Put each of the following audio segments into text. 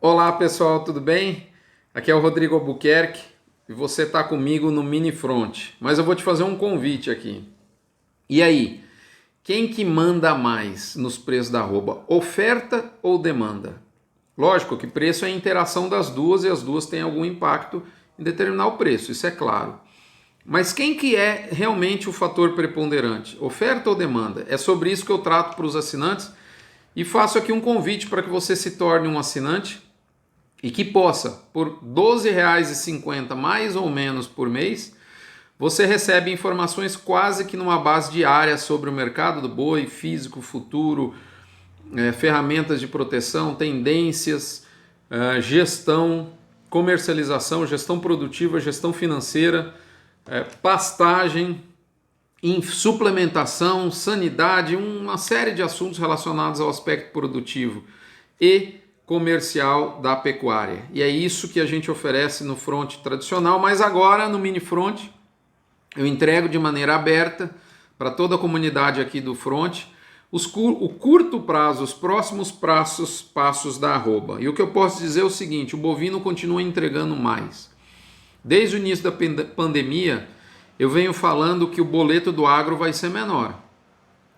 Olá pessoal, tudo bem? Aqui é o Rodrigo Albuquerque e você está comigo no Mini Front. Mas eu vou te fazer um convite aqui. E aí, quem que manda mais nos preços da arroba? Oferta ou demanda? Lógico que preço é a interação das duas e as duas têm algum impacto em determinar o preço, isso é claro. Mas quem que é realmente o fator preponderante? Oferta ou demanda? É sobre isso que eu trato para os assinantes e faço aqui um convite para que você se torne um assinante e que possa, por R$ 12,50 mais ou menos por mês, você recebe informações quase que numa base diária sobre o mercado do boi, físico, futuro, ferramentas de proteção, tendências, gestão, comercialização, gestão produtiva, gestão financeira, pastagem, suplementação, sanidade, uma série de assuntos relacionados ao aspecto produtivo e comercial da pecuária. E é isso que a gente oferece no front tradicional, mas agora no mini front eu entrego de maneira aberta para toda a comunidade aqui do front o curto prazo, os próximos passos da arroba. E o que eu posso dizer é o seguinte: o bovino continua entregando mais. Desde o início da pandemia, eu venho falando que o boleto do agro vai ser menor.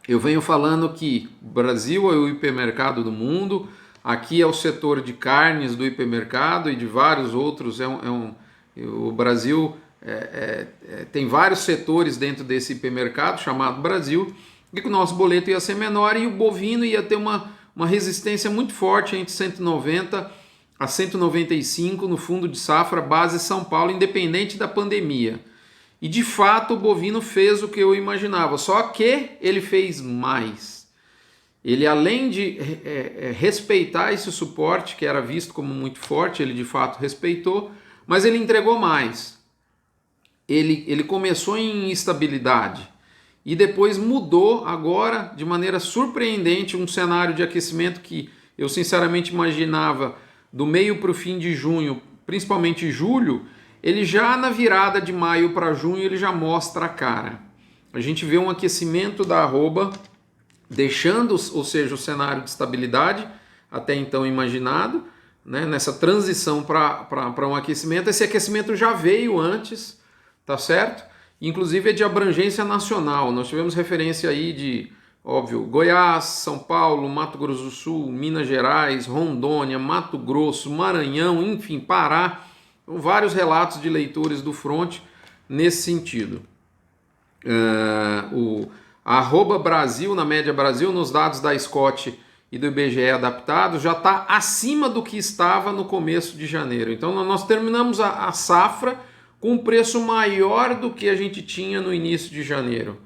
Eu venho falando que o Brasil é o hipermercado do mundo, aqui é o setor de carnes do hipermercado e de vários outros. O Brasil tem vários setores dentro desse hipermercado chamado Brasil, e que o nosso boleto ia ser menor e o bovino ia ter uma resistência muito forte entre 190 a 195 no fundo de safra base São Paulo, independente da pandemia. E de fato o bovino fez o que eu imaginava, só que ele fez mais. Ele, além de respeitar esse suporte que era visto como muito forte, ele de fato respeitou, mas ele entregou mais. Ele começou em estabilidade e depois mudou agora de maneira surpreendente um cenário de aquecimento que eu sinceramente imaginava do meio para o fim de junho, principalmente julho. Ele já na virada de maio para junho ele já mostra a cara. A gente vê um aquecimento da arroba, deixando, ou seja, o cenário de estabilidade até então imaginado, né, nessa transição para um aquecimento. Esse aquecimento já veio antes, tá certo? Inclusive é de abrangência nacional. Nós tivemos referência aí de, óbvio, Goiás, São Paulo, Mato Grosso do Sul, Minas Gerais, Rondônia, Mato Grosso, Maranhão, enfim, Pará. Vários relatos de leitores do front nesse sentido. A arroba Brasil, na média Brasil, nos dados da Scott e do IBGE adaptados, já está acima do que estava no começo de janeiro. Então nós terminamos a safra com um preço maior do que a gente tinha no início de janeiro.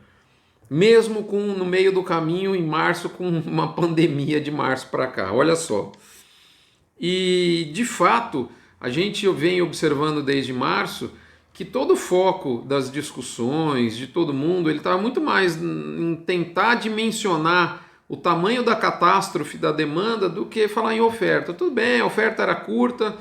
Mesmo no meio do caminho, em março, com uma pandemia de março para cá. Olha só. E, de fato, a gente vem observando desde março que todo o foco das discussões de todo mundo, ele está muito mais em tentar dimensionar o tamanho da catástrofe da demanda do que falar em oferta. Tudo bem, a oferta era curta,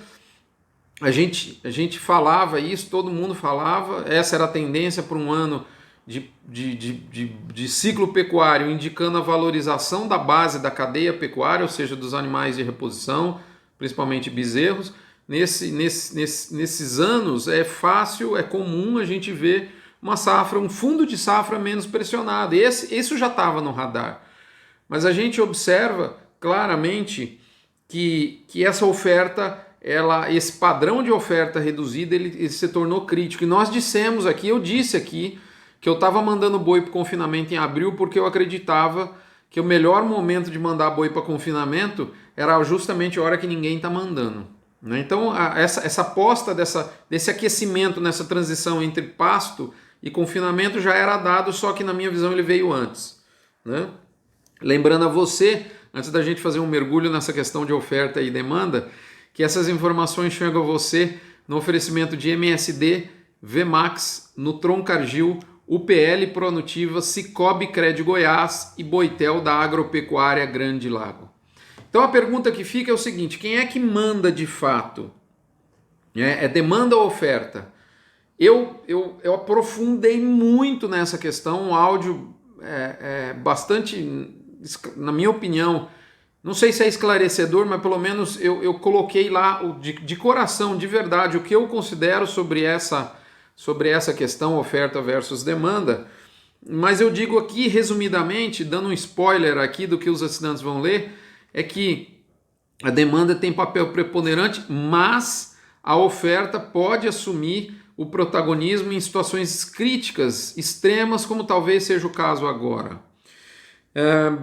a gente falava isso, todo mundo falava, essa era a tendência para um ano de ciclo pecuário, indicando a valorização da base da cadeia pecuária, ou seja, dos animais de reposição, principalmente bezerros. Nesses anos é fácil, é comum a gente ver uma safra, um fundo de safra menos pressionado. Isso já estava no radar. Mas a gente observa claramente que essa oferta, esse padrão de oferta reduzida, ele se tornou crítico. E nós dissemos aqui, eu disse aqui, que eu estava mandando boi para confinamento em abril porque eu acreditava que o melhor momento de mandar boi para confinamento era justamente a hora que ninguém está mandando. Então, essa aposta desse aquecimento nessa transição entre pasto e confinamento já era dado, só que na minha visão ele veio antes. Né? Lembrando a você, antes da gente fazer um mergulho nessa questão de oferta e demanda, que essas informações chegam a você no oferecimento de MSD, Vmax, Nutron Cargill, UPL Pronutiva, Cicobi Cred Goiás e Boitel da Agropecuária Grande Lago. Então a pergunta que fica é o seguinte: quem é que manda de fato? É demanda ou oferta? Eu aprofundei muito nessa questão, um áudio bastante, na minha opinião, Não sei se é esclarecedor, mas pelo menos eu coloquei lá de coração, de verdade, o que eu considero sobre essa questão oferta versus demanda. Mas eu digo aqui, resumidamente, dando um spoiler aqui do que os assinantes vão ler, é que a demanda tem papel preponderante, mas a oferta pode assumir o protagonismo em situações críticas, extremas, como talvez seja o caso agora.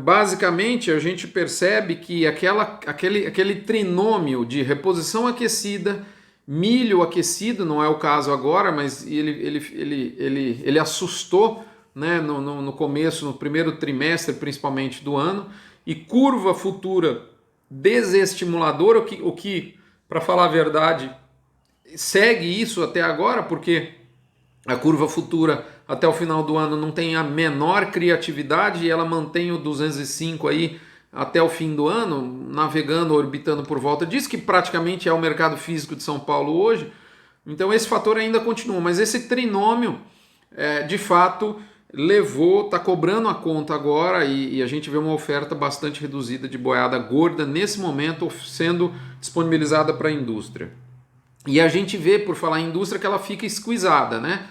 Basicamente, a gente percebe que aquele trinômio de reposição aquecida, milho aquecido, não é o caso agora, mas ele assustou, né, no começo, no primeiro trimestre principalmente do ano, e curva futura desestimuladora, o que para falar a verdade, segue isso até agora, porque a curva futura até o final do ano não tem a menor criatividade e ela mantém o 205 aí até o fim do ano, navegando, orbitando por volta disso, que praticamente é o mercado físico de São Paulo hoje. Então esse fator ainda continua, mas esse trinômio de fato levou, está cobrando a conta agora e a gente vê uma oferta bastante reduzida de boiada gorda nesse momento sendo disponibilizada para a indústria. E a gente vê, por falar em indústria, que ela fica esquisada, né?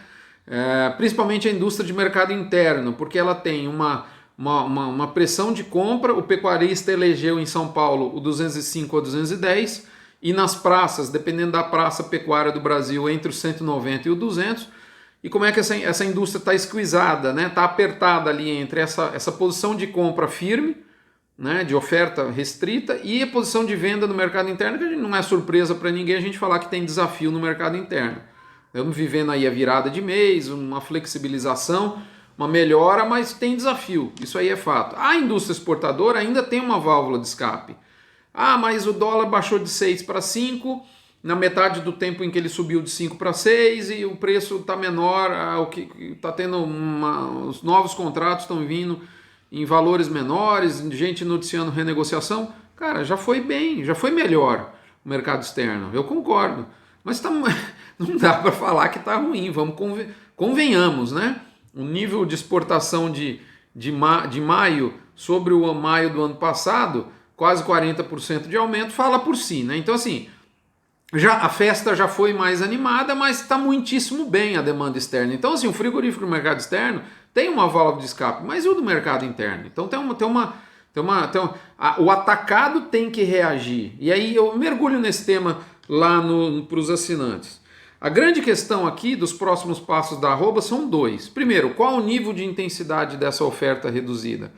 Principalmente a indústria de mercado interno, porque ela tem uma pressão de compra. O pecuarista elegeu em São Paulo o 205 a 210 e nas praças, dependendo da praça pecuária do Brasil, entre o 190 e o 200. E como é que essa indústria está esquisada, né? Está apertada ali entre essa posição de compra firme, né, de oferta restrita, e a posição de venda no mercado interno, que não é surpresa para ninguém a gente falar que tem desafio no mercado interno. Estamos vivendo aí a virada de mês, uma flexibilização, uma melhora, mas tem desafio, isso aí é fato. A indústria exportadora ainda tem uma válvula de escape. Mas o dólar baixou de 6 para 5, na metade do tempo em que ele subiu de 5 para 6 e o preço está menor, o que está tendo os novos contratos estão vindo em valores menores, gente noticiando renegociação. Cara, já foi bem, já foi melhor o mercado externo, eu concordo. Mas não dá para falar que está ruim, convenhamos, né? O nível de exportação de maio sobre o maio do ano passado, quase 40% de aumento, fala por si, né? Então assim, a festa já foi mais animada, mas está muitíssimo bem a demanda externa. Então assim, o frigorífico do mercado externo tem uma válvula de escape, mas e o do mercado interno? Então o atacado tem que reagir. E aí eu mergulho nesse tema lá para os assinantes. A grande questão aqui dos próximos passos da arroba são dois. Primeiro, qual o nível de intensidade dessa oferta reduzida?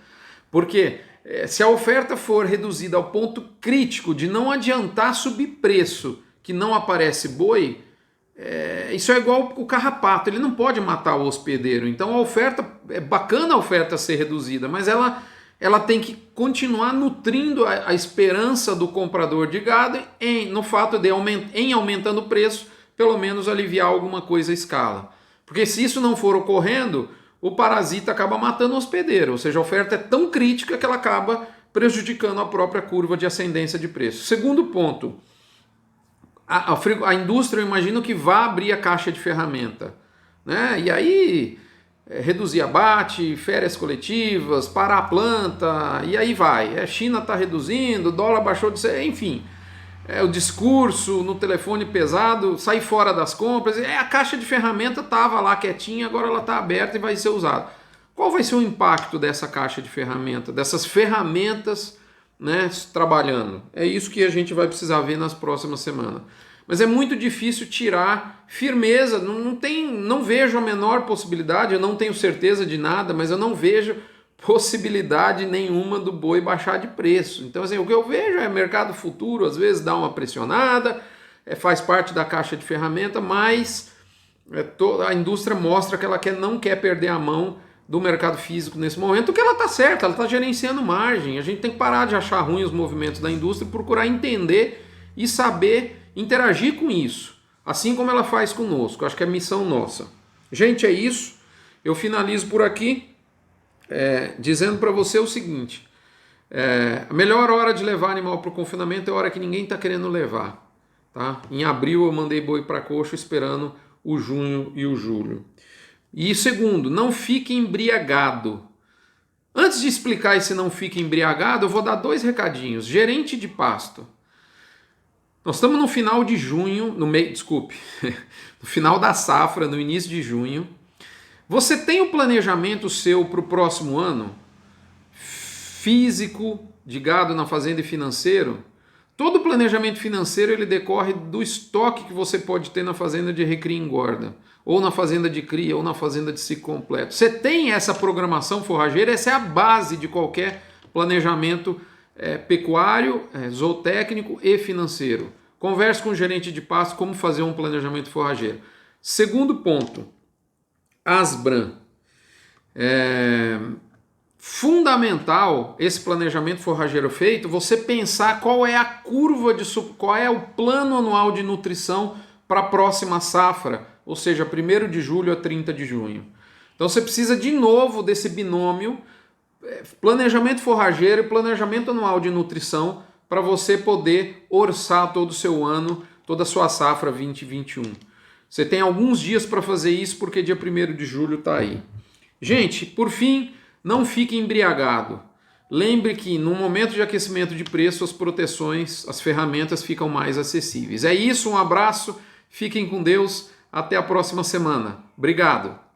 Porque se a oferta for reduzida ao ponto crítico de não adiantar subir preço, que não aparece boi, isso é igual o carrapato, ele não pode matar o hospedeiro. Então a oferta, é bacana a oferta ser reduzida, mas ela tem que continuar nutrindo a esperança do comprador de gado no fato de, em aumentando o preço, pelo menos aliviar alguma coisa à escala. Porque se isso não for ocorrendo, o parasita acaba matando o hospedeiro, ou seja, a oferta é tão crítica que ela acaba prejudicando a própria curva de ascendência de preço. Segundo ponto, a indústria, eu imagino que vá abrir a caixa de ferramenta, né? E aí reduzir abate, férias coletivas, parar a planta, e aí vai. A China está reduzindo, o dólar baixou de... Enfim, o discurso no telefone pesado, sair fora das compras, a caixa de ferramenta estava lá quietinha, agora ela está aberta e vai ser usada. Qual vai ser o impacto dessa caixa de ferramenta, dessas ferramentas, né, trabalhando? É isso que a gente vai precisar ver nas próximas semanas. Mas é muito difícil tirar firmeza, não vejo a menor possibilidade, eu não tenho certeza de nada, mas eu não vejo possibilidade nenhuma do boi baixar de preço. Então assim, o que eu vejo é mercado futuro, às vezes dá uma pressionada, faz parte da caixa de ferramenta, mas a indústria mostra que ela não quer perder a mão do mercado físico nesse momento, que ela está certa, ela está gerenciando margem. A gente tem que parar de achar ruim os movimentos da indústria e procurar entender e saber interagir com isso, assim como ela faz conosco. Acho que é missão nossa. Gente, é isso. Eu finalizo por aqui dizendo para você o seguinte: a melhor hora de levar animal para o confinamento é a hora que ninguém está querendo levar. Tá? Em abril eu mandei boi para coxo esperando o junho e o julho. E segundo, não fique embriagado. Antes de explicar esse não fique embriagado, eu vou dar 2 recadinhos. Gerente de pasto. Nós estamos no final de junho, no final da safra, no início de junho. Você tem o planejamento seu para o próximo ano? Físico, de gado na fazenda e financeiro? Todo o planejamento financeiro ele decorre do estoque que você pode ter na fazenda de recria e engorda, ou na fazenda de cria, ou na fazenda de ciclo completo. Você tem essa programação forrageira, essa é a base de qualquer planejamento pecuário, zootécnico e financeiro. Converse com o gerente de pasto como fazer um planejamento forrageiro. Segundo ponto, Asbram. Fundamental esse planejamento forrageiro feito, você pensar qual é a curva qual é o plano anual de nutrição para a próxima safra, ou seja, 1º de julho a 30 de junho. Então você precisa de novo desse binômio planejamento forrageiro e planejamento anual de nutrição para você poder orçar todo o seu ano, toda a sua safra 2021. Você tem alguns dias para fazer isso porque dia 1º de julho está aí. Gente, por fim, não fique embriagado. Lembre que no momento de aquecimento de preço, as proteções, as ferramentas ficam mais acessíveis. É isso, um abraço, fiquem com Deus, até a próxima semana. Obrigado!